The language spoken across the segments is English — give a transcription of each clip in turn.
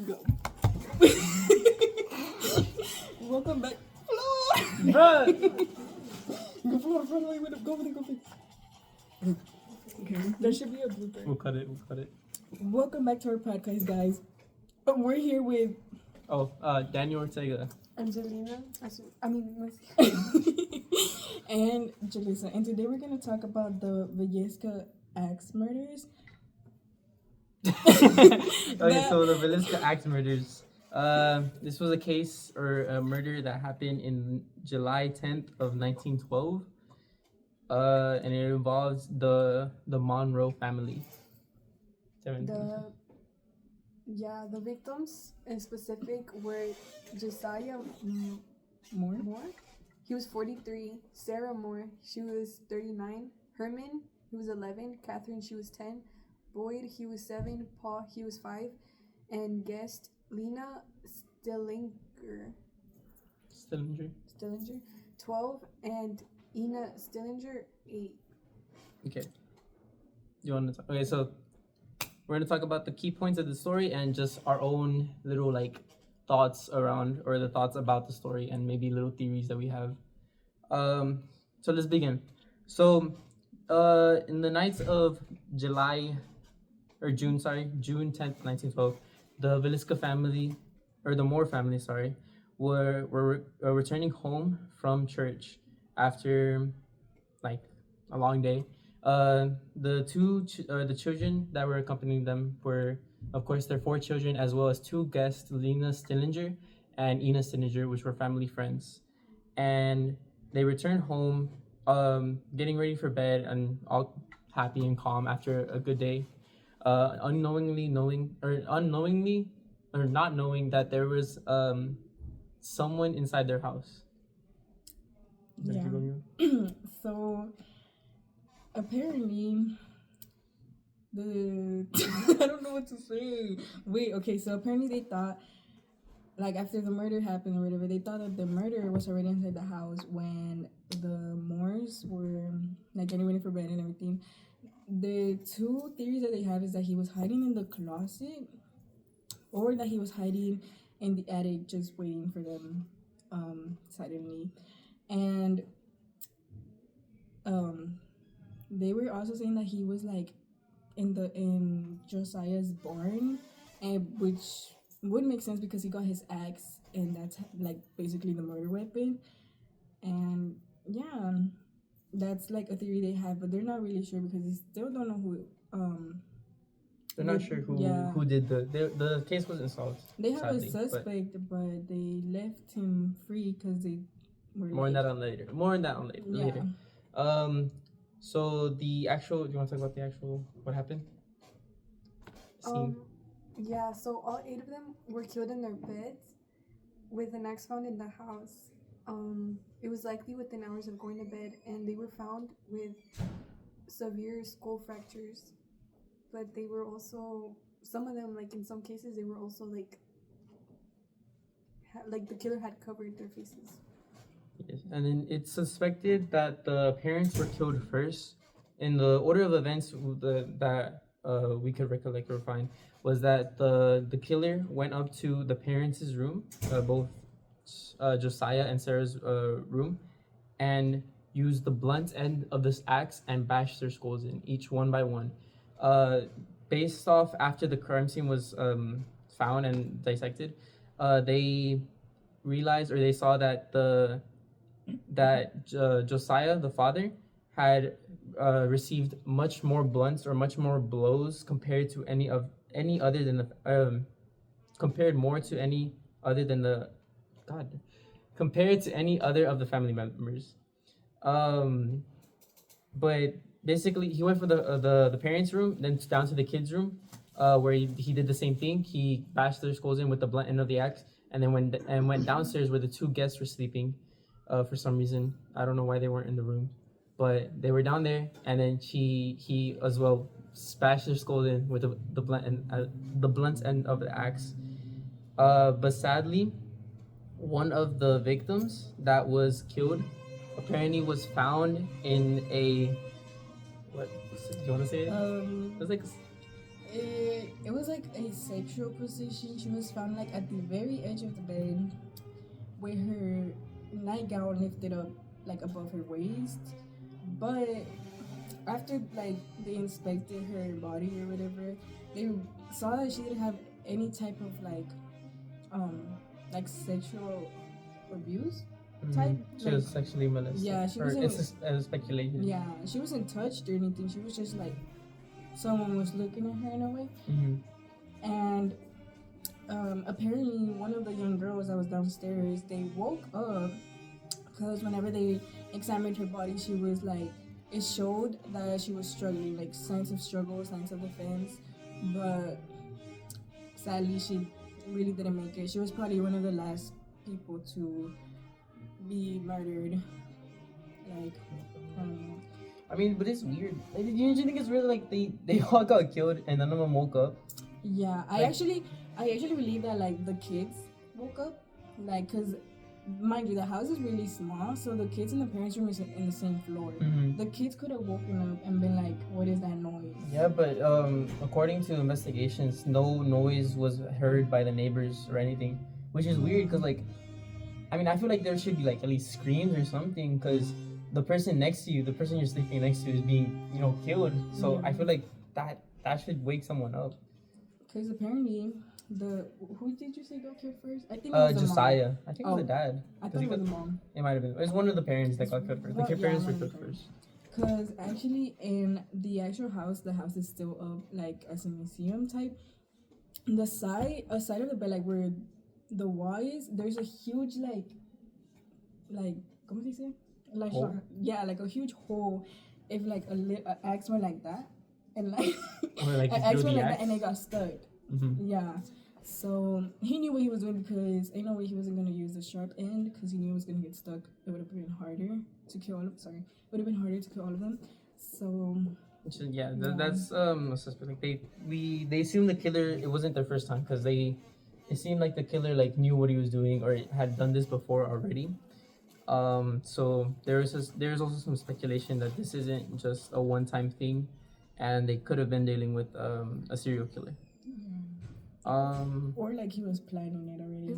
Go. Welcome back. Bruh. Go floor, go with it. Okay. There should be a blooper. We'll cut it. Welcome back to our podcast, guys. We're here with Daniel Ortega. Angelina, and Jalisa, and today we're gonna talk about the Vilisca Axe Murders. Okay, so the Vilisca Axe Murders. This was a case or a murder that happened in July 10th of 1912. And it involves the Monroe family. the victims in specific were Josiah Moore. He was 43. Sarah Moore, she was 39. Herman, he was 11. Catherine, she was 10. Boyd, he was 7. Paul, he was 5. And guest Lena Stillinger, 12. And Ina Stillinger, 8. Okay. You want to talk? Okay, so we're going to talk about the key points of the story and just our own little thoughts around, or the thoughts about the story, and maybe little theories that we have. So let's begin. So in the nights of June 10th, 1912, the Vilisca family, or the Moore family, were returning home from church after a long day. The children that were accompanying them were, of course, their 4 children, as well as 2 guests, Lena Stillinger and Ina Stillinger, which were family friends. And they returned home, getting ready for bed and all happy and calm after a good day, unknowingly not knowing that there was someone inside their house. Yeah. So apparently I don't know what to say. Wait, okay, so apparently they thought, after the murder happened or whatever, they thought that the murderer was already inside the house when the Moores were getting ready for bed and everything. The 2 theories that they have is that he was hiding in the closet, or that he was hiding in the attic just waiting for them silently. And they were also saying that he was in Josiah's barn, and which would make sense because he got his axe, and that's basically the murder weapon. And yeah, that's a theory they have, but they're not really sure because they still don't know who. They're not sure who did the case wasn't solved. They have a suspect, but they left him free because they were more on that on later. Later. So the actual. Do you want to talk about the actual what happened? Scene. Yeah, so all 8 of them were killed in their beds with an axe found in the house. It was likely within hours of going to bed, and they were found with severe skull fractures. But they were also, some of them, in some cases, they were also the killer had covered their faces. Yes, and then it's suspected that the parents were killed first. In the order of events that we could recollect or find was that the killer went up to the parents' room, both Josiah and Sarah's room, and used the blunt end of this axe and bashed their skulls in, each one by one. Based off after the crime scene was found and dissected, they realized, or they saw that Josiah, the father, had received much more blunts or much more blows compared to any other than the family members. But basically, he went from the parents' room, then down to the kids' room, where he did the same thing. He bashed their skulls in with the blunt end of the axe, and then went downstairs where the 2 guests were sleeping. For some reason, I don't know why they weren't in the room, but they were down there. And then he as well bashed their skulls in with the blunt end of the axe. But sadly, one of the victims that was killed apparently was found in a, what do you want to say it? It was It was like a sexual position. She was found like at the very edge of the bed with her nightgown lifted up like above her waist. But after like they inspected her body or whatever, they saw that she didn't have any type of um sexual abuse type. She was sexually molested. Yeah, she or wasn't. it's a speculation. Yeah, she wasn't touched or anything. She was just like someone was looking at her in a way. And apparently one of the young girls that was downstairs, they woke up because whenever they examined her body, she was like, it showed that she was struggling, like signs of struggle, signs of defense. But sadly, she really didn't make it. She was probably one of the last people to be murdered. Like, I don't know. I mean, but it's weird. Like, do you think it's really like they all got killed and none of them woke up? Yeah, I actually believe that like the kids woke up, like, cause mind you, the house is really small, so the kids and the parents' room is in the same floor. The kids could have woken up and been like, "What is that noise?" Yeah, but according to investigations, no noise was heard by the neighbors or anything, which is weird. Cause like, I mean, I feel like there should be like at least screams or something. Cause the person next to you, the person you're sleeping next to, is being killed. So Yeah. I feel like that should wake someone up. Because apparently, who did you say got killed first? I think it was the Josiah. mom. I think it was the dad. I thought it was the mom. It might have been. It was one of the parents that got killed first. The parents were killed first. Because actually, in the actual house, the house is still up, like as a museum type. The side of the bed, like where the wall is, there's a huge like, ¿cómo se dice? Like hole? Yeah, like a huge hole. If like a axe went like that, and like Or like an axe went like that, and it got stuck. Mm-hmm. Yeah. So he knew what he was doing because ain't no way he wasn't gonna use the sharp end because he knew it was gonna get stuck. It would have been harder to kill all of. Sorry, it would have been harder to kill all of them. So. Yeah, that's a suspect. Like they assumed the killer. It wasn't their first time because it seemed like the killer like knew what he was doing or had done this before already. So there's also some speculation that this isn't just a one-time thing, and they could have been dealing with a serial killer. Or like he was planning it already.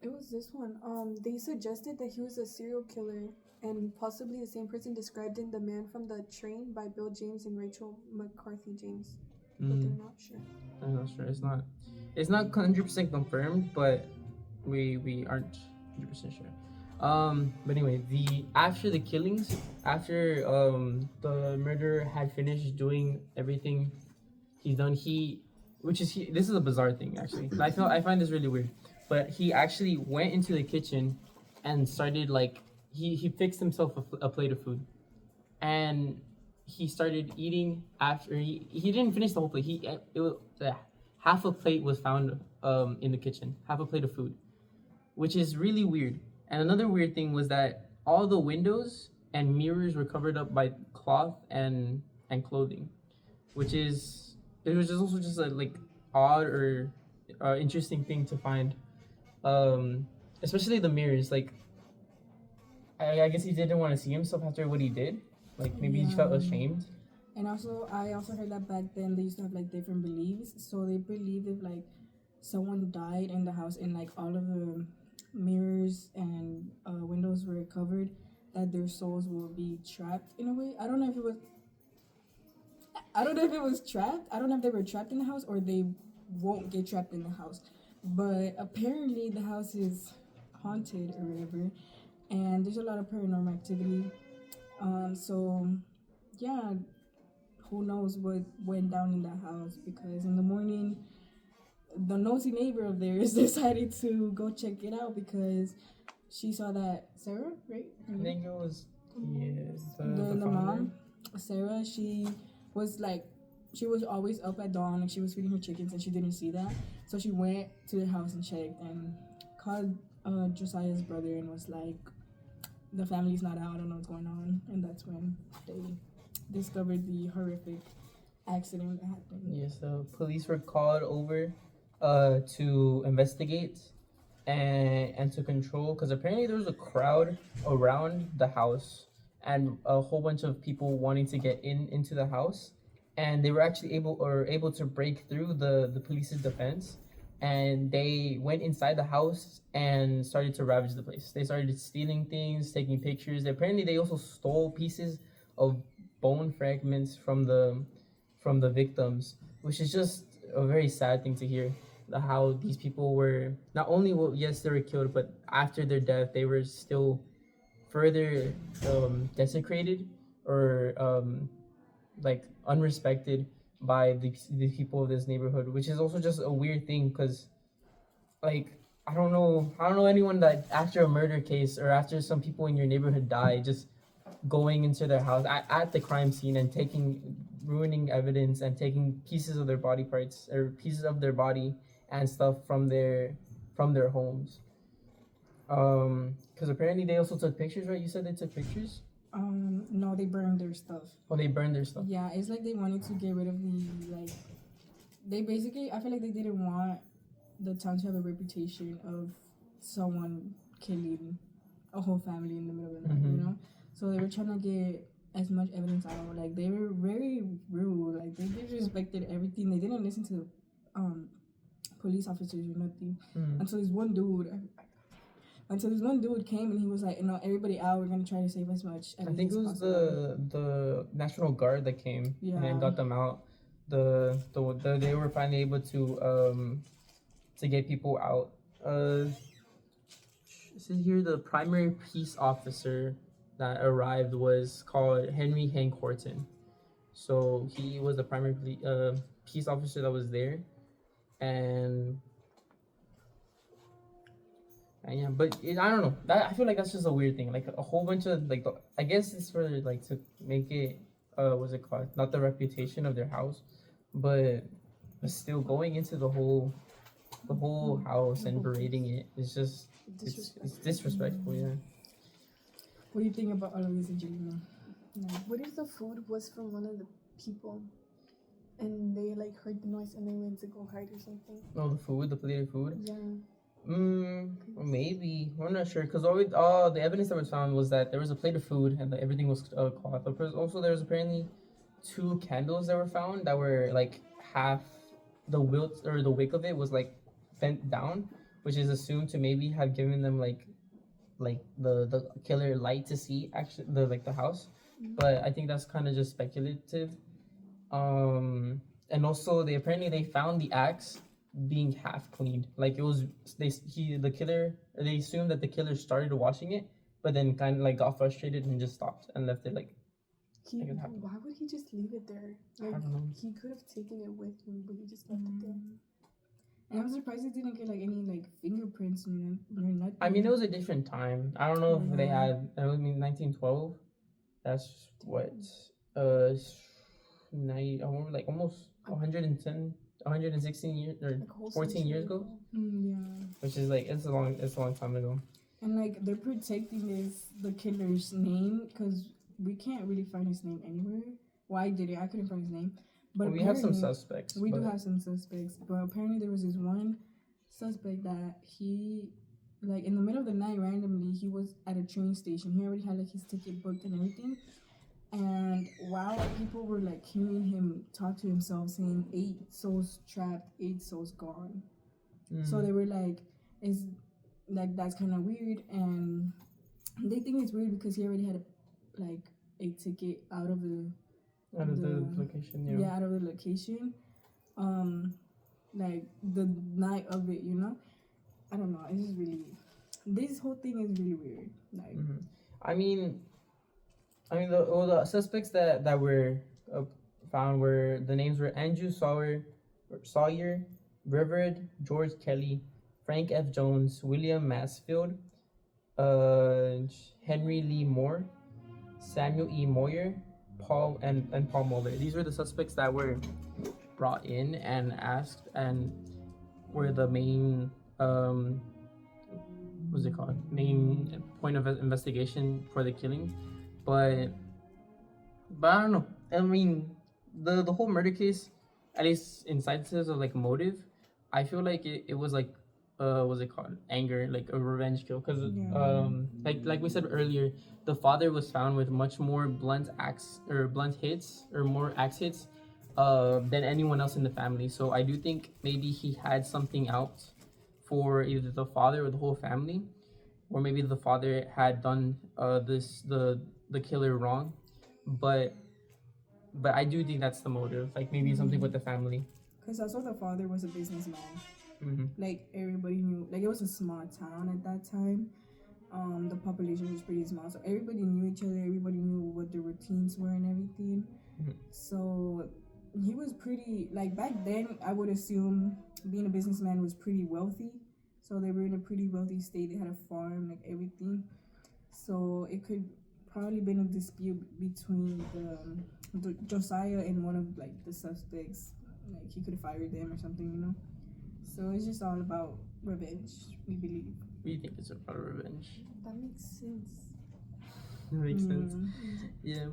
It was this one. They suggested that he was a serial killer and possibly the same person described in The Man from the Train by Bill James and Rachel McCarthy James. But they're not sure. I'm not sure. It's not 100% confirmed, but we aren't 100% sure. But anyway, after the killings, after the murderer had finished doing everything he's done, this is a bizarre thing actually. I find this really weird, but he actually went into the kitchen and started like he fixed himself a plate of food, and he started eating after he didn't finish the whole plate. Half a plate was found in the kitchen, half a plate of food, which is really weird. And another weird thing was that all the windows and mirrors were covered up by cloth and clothing, which is also just a like odd or interesting thing to find, especially the mirrors. Like, I guess he didn't want to see himself after what he did. Like maybe he felt ashamed. And also, I also heard that back then they used to have like different beliefs. So they believed if like someone died in the house and like all of the mirrors and windows were covered, that their souls will be trapped in a way. I don't know if it was trapped. I don't know if they were trapped in the house or they won't get trapped in the house. But apparently the house is haunted or whatever, and there's a lot of paranormal activity. So yeah, who knows what went down in that house, because in the morning the nosy neighbor of theirs decided to go check it out because she saw that Sarah, right? I think it was the mom, Sarah. She was always up at dawn, like she was feeding her chickens, and she didn't see that. So she went to the house and checked and called Josiah's brother and was like, "The family's not out. I don't know what's going on." And that's when they discovered the horrific accident that happened. Yes, the police were called over to investigate and to control, because apparently there was a crowd around the house and a whole bunch of people wanting to get into the house, and they were actually able to break through the police's defense, and they went inside the house and started to ravage the place. They started stealing things, taking pictures. Apparently, they also stole pieces of bone fragments from the victims, which is just a very sad thing to hear. How these people were not only, well, yes, they were killed, but after their death, they were still further desecrated or like unrespected by the people of this neighborhood, which is also just a weird thing because like I don't know anyone that after a murder case or after some people in your neighborhood die, just going into their house at the crime scene and ruining evidence and taking pieces of their body parts or pieces of their body and stuff from their homes. Because apparently they also took pictures, right? You said they took pictures. No, they burned their stuff. Oh, they burned their stuff. Yeah, it's like they wanted to get rid of the like. They basically, I feel like they didn't want the town to have a reputation of someone killing a whole family in the middle of the night, you know. So they were trying to get as much evidence out. Like they were very rude. Like they disrespected everything. They didn't listen to police officers or nothing until this one dude. Until this one dude came and he was like, "No, everybody out. We're gonna try to save as much." I think it was the National Guard that came and got them out. They were finally able to get people out. This is here the primary peace officer that arrived was called Henry Hank Horton. So he was the primary peace officer that was there, and yeah, but I don't know. I feel like that's just a weird thing. Like a whole bunch of like, I guess it's for like to make it, what's it called? Not the reputation of their house, but still going into the whole house and berating it is just it's disrespectful. Yeah. What do you think about all of this, Angelina? What if the food was from one of the people, and they like heard the noise and they went to go hide or something? Oh, the plated food. Yeah. Maybe I'm not sure because all the evidence that was found was that there was a plate of food and that everything was cloth. Also, there was apparently 2 candles that were found that were like half the wilt or the wick of it was like bent down, which is assumed to maybe have given them like the killer light to see actually the house, but I think that's kind of just speculative. And also they found the axe being half cleaned. Like it was they assumed that the killer started washing it, but then kind of like got frustrated and just stopped and left it like. Why would he just leave it there? Like, I don't know. He could have taken it with him, but he just left it there. And I'm surprised they didn't get like any like fingerprints or nothing. I mean, it was a different time. I don't know if they had. I mean, 1912. That's what. Like almost 110, 116 years or Like 14 years ago. Yeah. Which is like it's a long time ago. And like they're protecting the killer's name because we can't really find his name anywhere. Well, I couldn't find his name. But we have some suspects. We do have some suspects, but apparently there was this one suspect that he, like in the middle of the night, randomly, he was at a train station. He already had like his ticket booked and everything. And while people were like hearing him talk to himself, saying 8 souls trapped, 8 souls gone. So they were like, "Is like that's kind of weird," and they think it's weird because he already had a ticket out of the location. Yeah, out of the location. Like the night of it, you know. I don't know. It's just really. This whole thing is really weird. Like. I mean, the suspects that were found were the names were Andrew Sawyer, Reverend George Kelly, Frank F. Jones, William Mansfield, Henry Lee Moore, Samuel E. Moyer, Paul Muller. These were the suspects that were brought in and asked and were the main main point of investigation for the killing. But I don't know. I mean, the whole murder case, at least in sense of like motive, I feel like it was like what's it called? Anger, like a revenge kill. Because like we said earlier, the father was found with much more blunt hits or more axe hits than anyone else in the family. So I do think maybe he had something out for either the father or the whole family, or maybe the father had done the killer wrong, but I do think that's the motive. Like maybe something with the family. Because also the father was a businessman. Mm-hmm. Like everybody knew. Like it was a small town at that time. The population was pretty small, so everybody knew each other. Everybody knew what the routines were and everything. Mhm. So he was pretty, like back then. I would assume being a businessman was pretty wealthy. So they were in a pretty wealthy state. They had a farm, like everything. So it could probably been a dispute between the Josiah and one of like the suspects. Like he could have fired them or something, you know. So it's just all about revenge, we believe. We think it's about revenge. That makes sense. That makes sense. Yeah.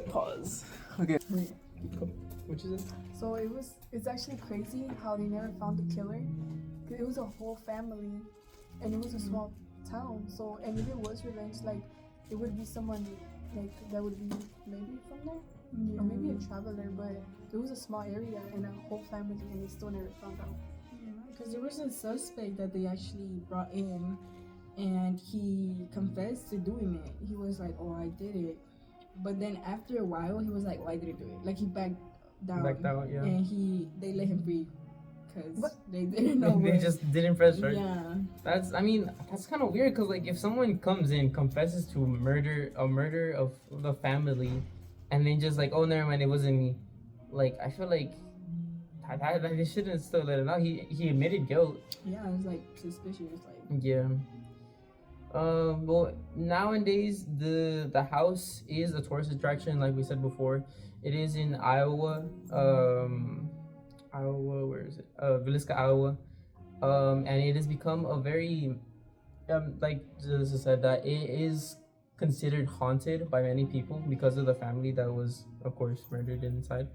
Pause. Okay. Wait. Which is it? So it's actually crazy how they never found the killer. 'Cause it was a whole family, and it was a small town. So, and if it was revenge, like it would be someone like that would be maybe from there, or maybe a traveler. But it was a small area and a whole family, and they still never found out. Because there was a suspect that they actually brought in, and he confessed to doing it. He was like, "Oh, I did it," but then after a while, he was like, "Oh, I didn't do it." Like he backed down, Yeah. and they let him free because they didn't know. They just didn't press charge. Yeah, That's kind of weird because like if someone comes in confesses to a murder of the family, and then just like, oh, never mind, it wasn't me. Like I feel like they shouldn't still let him out. He admitted guilt. yeah, it was like suspicious. Like Yeah. Well, nowadays the house is a tourist attraction, like we said before. It is in Iowa. Iowa, where is it? Vilisca, Iowa. And it has become a very, like Jalissa said, that it is considered haunted by many people because of the family that was, of course, murdered inside.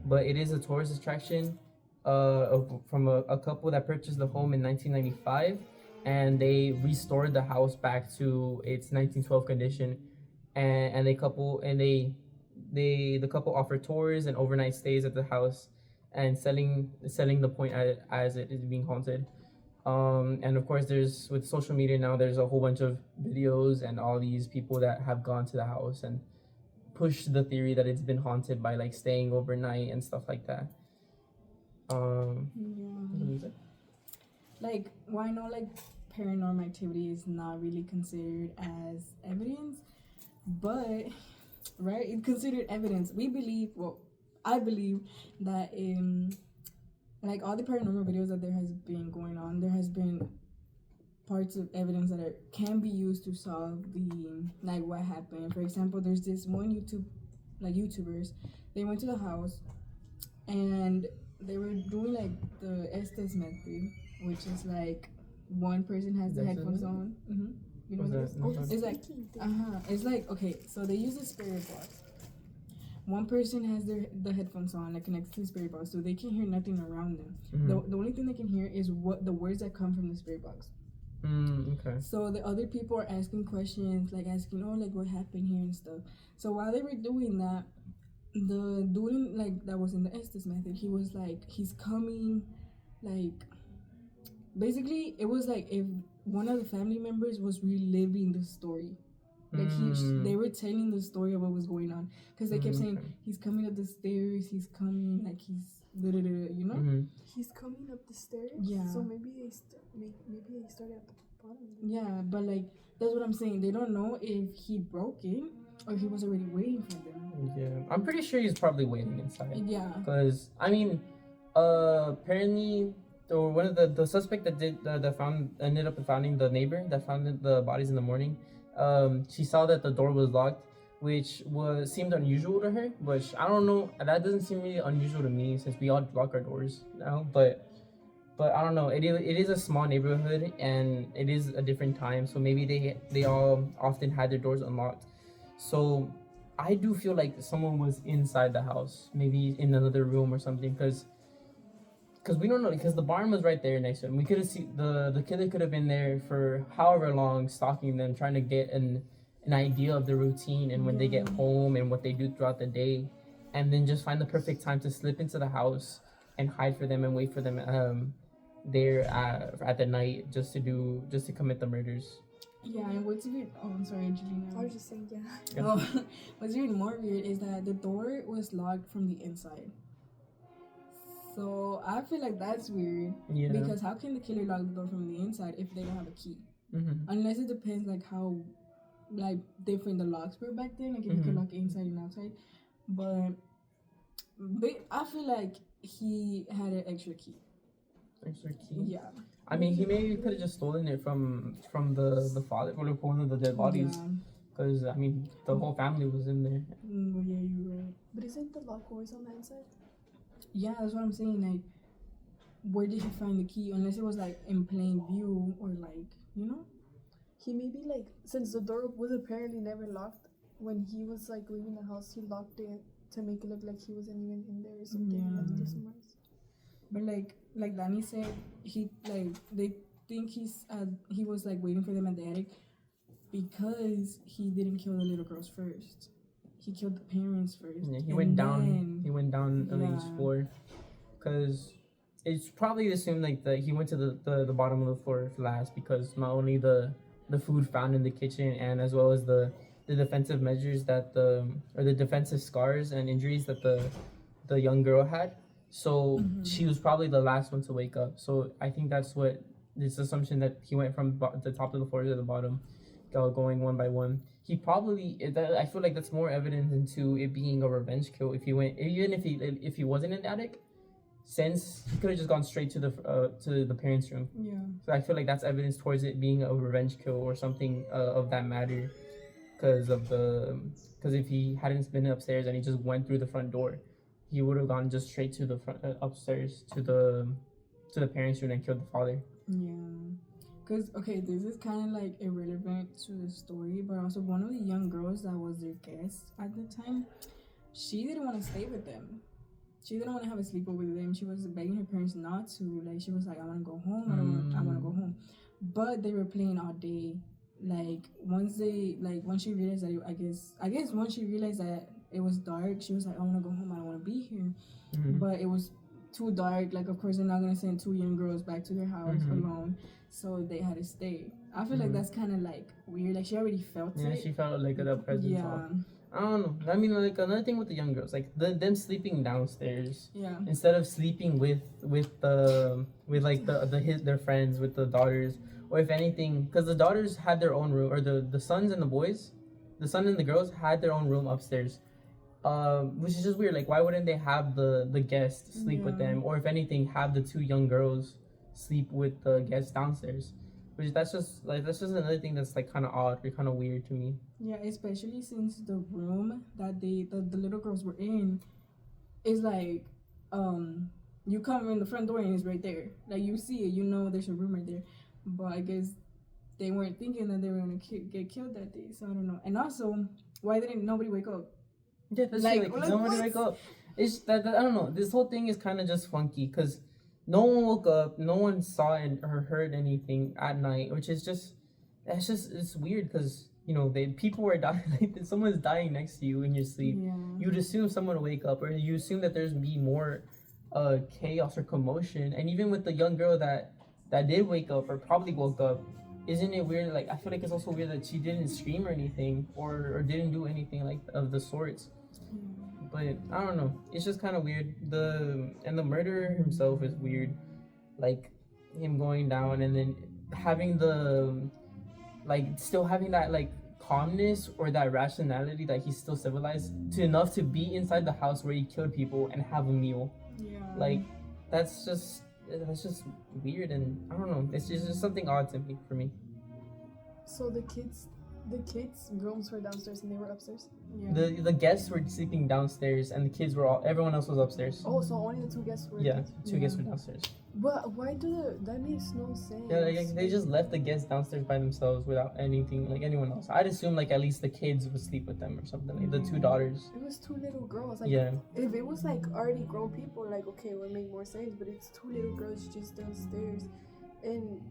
But it is a tourist attraction from a couple that purchased the home in 1995, and they restored the house back to its 1912 condition, and the couple offer tours and overnight stays at the house, and selling the point as it is being haunted. And of course, there's with social media now, there's a whole bunch of videos and all these people that have gone to the house and push the theory that it's been haunted by like staying overnight and stuff like that. yeah. Like, well, I know like paranormal activity is not really considered as evidence, but right, it's considered evidence. We believe, well, I believe that in like all the paranormal videos that there has been going on, there has been parts of evidence that can be used to solve the like what happened. For example, there's this one YouTubers. They went to the house and they were doing like the Estes method, which is like one person has the headphones on. You know what it is? Oh, It's like it's like, okay, so they use the spirit box. One person has the headphones on, like connected to the spirit box, so they can hear nothing around them. The only thing they can hear is what the words that come from the spirit box. Okay. So the other people are asking questions, like asking, oh, like what happened here and stuff. So while they were doing that, the dude like that was in the Estes method, he was like, he's coming, like basically it was like if one of the family members was reliving the story. Like they were telling the story of what was going on, because they kept saying he's coming up the stairs, he's coming, like he's you know. He's coming up the stairs. Yeah. So maybe they started at the bottom. Yeah, but like that's what I'm saying. They don't know if he broke in or he was already waiting for them. Yeah, I'm pretty sure he's probably waiting inside. Yeah. Because I mean, apparently, or one of the suspect that ended up finding the neighbor that found the bodies in the morning. She saw that the door was locked, which seemed unusual to her. Which I don't know. That doesn't seem really unusual to me since we all lock our doors now. But I don't know. It is a small neighborhood and it is a different time. So maybe they all often had their doors unlocked. So I do feel like someone was inside the house, maybe in another room or something, because we don't know, because the barn was right there next to him. We could have seen the killer could have been there for however long, stalking them, trying to get an idea of the routine and when they get Yeah. home and what they do throughout the day, and then just find the perfect time to slip into the house and hide for them and wait for them there at the night just to commit the murders. Yeah, and what's even I'm sorry, Juliana. I was just saying, yeah. Yeah. Oh, what's even more weird is that the door was locked from the inside. So I feel like that's weird. Yeah. Because how can the killer lock the door from the inside if they don't have a key? Mm-hmm. Unless it depends like how like different the locks were back then, like if you could Mhm. lock inside and outside. But I feel like he had an extra key. Extra key. Yeah. I mean, he maybe could have just stolen it from the father or one of the dead bodies, Yeah. because I mean the whole family was in there. Well, yeah, you're right. But isn't the lock always on the inside? Yeah, that's what I'm saying. Like, where did he find the key? Unless it was like in plain view or like, you know? He maybe like, since the door was apparently never locked, when he was like leaving the house, he locked it to make it look like he wasn't even in there or something. And left it somewhere else. But like Danny said, they think he was like waiting for them at the attic because he didn't kill the little girls first. He killed the parents first. Yeah, he and went down. then- He went down on each Yeah. floor, because it's probably assumed like that he went to the bottom of the floor last, because not only the food found in the kitchen and as well as the defensive measures that the defensive scars and injuries that the young girl had. So she was probably the last one to wake up. So I think that's what this assumption that he went from the top of the floor to the bottom, going one by one. He probably I feel like that's more evidence into it being a revenge kill. If he went, even if he wasn't in the attic, since he could have just gone straight to the parents' room. Yeah. So I feel like that's evidence towards it being a revenge kill or something of that matter, because if he hadn't been upstairs and he just went through the front door, he would have gone just straight to the front upstairs to the parents' room and killed the father. Yeah. Because, okay, this is kind of like irrelevant to the story, but also one of the young girls that was their guest at the time, she didn't want to stay with them. She didn't want to have a sleepover with them. She was begging her parents not to. Like, she was like, I want to go home. I want to go home. But they were playing all day. Like, once she realized that, I guess once she realized that it was dark, she was like, I want to go home. I don't want to be here. Mm-hmm. But it was too dark. Like, of course, they're not going to send two young girls back to their house alone. So they had to stay. I feel like that's kind of like weird. Like, she already felt it. Yeah, she felt like that presence. Yeah. I don't know. I mean, like another thing with the young girls, like them sleeping downstairs Yeah. instead of sleeping with their friends, with the daughters, or if anything, because the daughters had their own room, or the sons and the boys, the son and the girls had their own room upstairs, which is just weird. Like, why wouldn't they have the guests sleep with them, or if anything, have the two young girls sleep with the guests downstairs? Which that's just another thing that's like kind of odd or kind of weird to me. Yeah, especially since the room that the little girls were in is like, you come in the front door and it's right there. Like, you see it, you know there's a room right there. But I guess they weren't thinking that they were gonna get killed that day. So I don't know. And also, why didn't nobody wake up? Yeah, that's Like, like like, nobody what? wake up. It's that I don't know. This whole thing is kind of just funky because no one woke up, no one saw or heard anything at night, which is it's weird because people were dying. Like, someone's dying next to you in your sleep. Yeah. You'd assume someone would wake up, or you assume that there's be more chaos or commotion. And even with the young girl that did wake up or probably woke up, isn't it weird? Like, I feel like it's also weird that she didn't scream or anything or didn't do anything like of the sorts. But I don't know. It's just kind of weird. The murderer himself is weird. Like, him going down and then having still having that like calmness or that rationality that he's still civilized enough to be inside the house where he killed people and have a meal. Yeah. Like, that's just weird, and I don't know. It's just something odd for me. So the kids' rooms were downstairs and they were upstairs. Yeah. The guests were sleeping downstairs and the kids everyone else was upstairs. Oh, so only the two guests were. Yeah, two guests were downstairs. But why that makes no sense. Yeah, like, they just left the guests downstairs by themselves without anything like anyone else. I'd assume like at least the kids would sleep with them or something. Like the two daughters. It was two little girls. Like, Yeah. if it was like already grown people, like, okay, it would make more sense. But it's two little girls just downstairs, and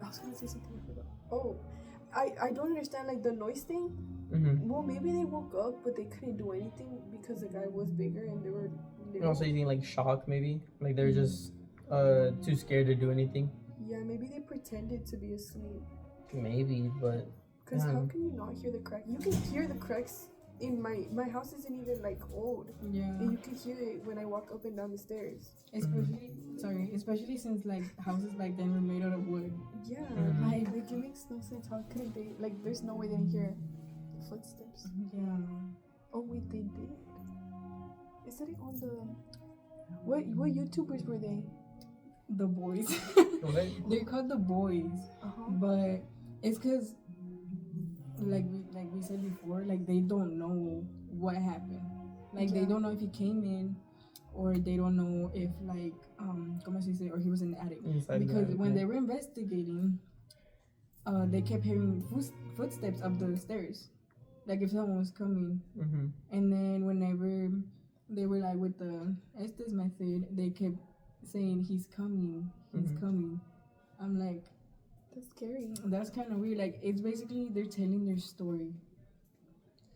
I was gonna say something. I forgot. Oh, I don't understand like the noise thing. Mm-hmm. Well, maybe they woke up, but they couldn't do anything because the guy was bigger and they were And little. also, you think like shock, maybe like they're just too scared to do anything. Yeah, maybe they pretended to be asleep. Maybe, but Cause how can you not hear the crack? You can hear the cracks in my house. Isn't even like old, Yeah. and you can hear it when I walk up and down the stairs. Especially since like houses back then were made out of wood. Yeah, Mhm. like it makes no sense. How couldn't they? Like, there's no way they didn't hear the footsteps. Yeah. Oh wait, they did. Is that it on the? What YouTubers were they? The boys. Okay. They're called the boys, but it's because like we said before, like they don't know what happened. Like they Yeah. don't know if he came in, or they don't know if like como se dice, or he was in the attic. Inside the Because attic, when yeah. they were investigating, they kept hearing footsteps up the stairs, like if someone was coming. Mm-hmm. And then whenever they were like with the Estes method, they kept saying he's coming, he's Mhm. coming. I'm like, That's scary. that's kind of weird. Like it's basically they're telling their story.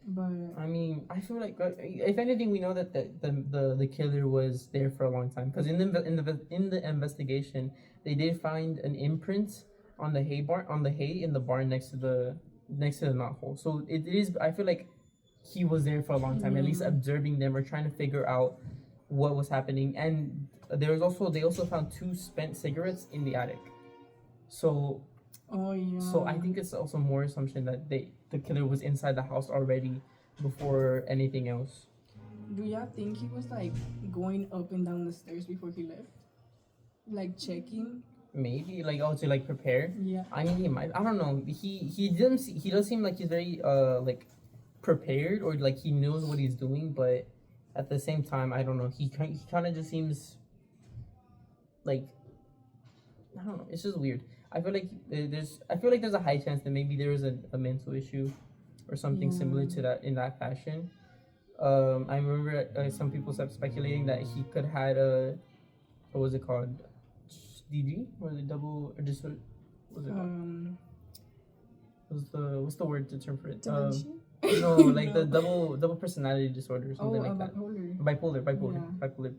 But I mean, I feel like if anything, we know that the killer was there for a long time because in the investigation, they did find an imprint on the hay in the barn next to the knot hole. So it is. I feel like he was there for a long time, at least Yeah. observing them or trying to figure out what was happening. And they also found 2 spent cigarettes in the attic. So oh yeah. So I think it's also more assumption that the killer was inside the house already before anything else. Do y'all think he was like going up and down the stairs before he left, like checking? Maybe like to like prepare. Yeah. I mean, he might. I don't know. He does seem like he's very like prepared or like he knows what he's doing, but at the same time, I don't know. He kind of just seems like I don't know. It's just weird. I feel like there's a high chance that maybe there was a mental issue or something similar to that in that fashion. I remember some people started speculating that he could had a what was it called, DD or the double or just what was it called? What's the word to term for it? Dementia? No, like the double personality disorder or something like that. Bipolar. Bipolar.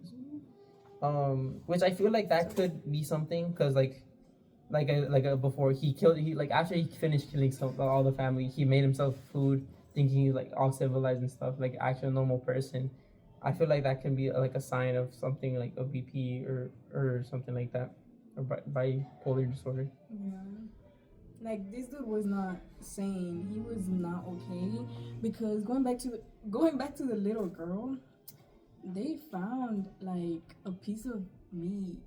Which I feel like that could be something because before after he finished killing all the family, he made himself food, thinking he's like all civilized and stuff, like actual normal person. I feel like that can be like a sign of something like a BP or something like that, or bipolar disorder. Yeah. Like this dude was not sane. He was not okay because going back to the little girl, they found like a piece of meat.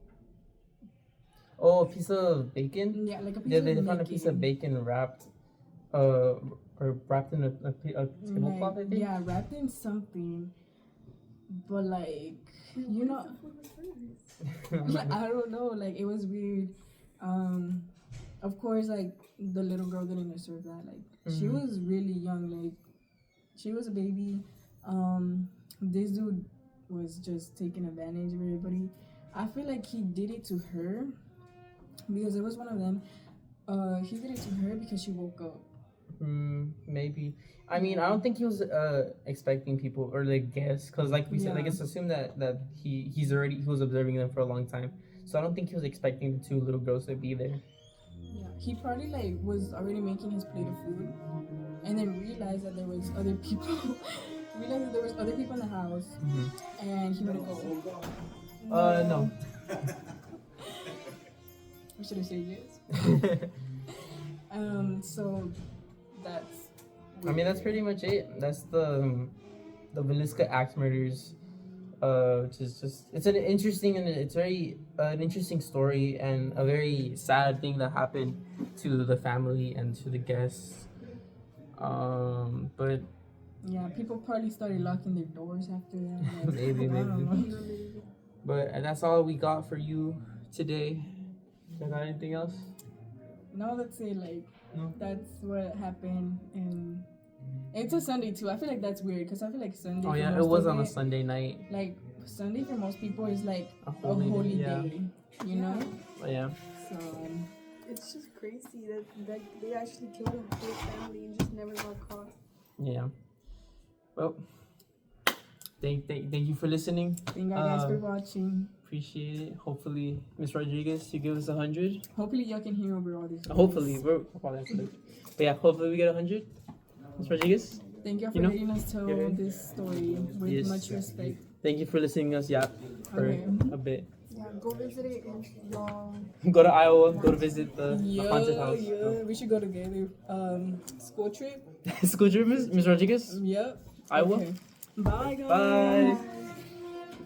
Oh, a piece of bacon. Yeah, like a piece Yeah, of they found a piece of bacon wrapped or wrapped in a tablecloth, I think. Yeah, wrapped in something. But like, you know, I don't know. Like it was weird. Of course, like the little girl didn't deserve that. Like she was really young. Like she was a baby. This dude was just taking advantage of everybody. I feel like he did it to her because it was one of them. He did it to her because she woke up. Maybe. I mean, I don't think he was expecting people or like guests, because like we said, like it's assumed that he was observing them for a long time. So I don't think he was expecting the 2 little girls to be there. Yeah, he probably like was already making his plate of food, and then realized that there was other people. In the house, and he wouldn't go. No. We should have said yes. So that's. I mean, that's pretty much it. That's the Vilisca Axe Murders. Which is just it's an interesting and it's very an interesting story and a very sad thing that happened to the family and to the guests. But yeah, people probably started locking their doors after that. Like, maybe. I don't know. But that's all we got for you today. You got anything else? No, that's it. Like, No? that's what happened, and it's a Sunday too. I feel like that's weird because I feel like Sunday. Oh yeah, for it most was of on a Sunday night. Like Sunday for most people is like A a holy yeah. day, you know. But yeah. So It's just crazy that they actually killed a whole family and just never got caught. Yeah. Well, thank you for listening. Thank you guys for watching. Appreciate it. Hopefully, Miss Rodriguez, you give us 100. Hopefully y'all can hear over all these. Hopefully, but yeah, hopefully we get 100. Miss Rodriguez. Thank you for letting us tell this story with much respect. Thank you for listening to us yap for a bit. Yeah, go visit it and y'all. Go to Iowa. Go to visit the haunted house. Yeah, we should go together. School trip. School trip, Miss Rodriguez. Yep. Iowa. Okay. Bye, guys. Bye.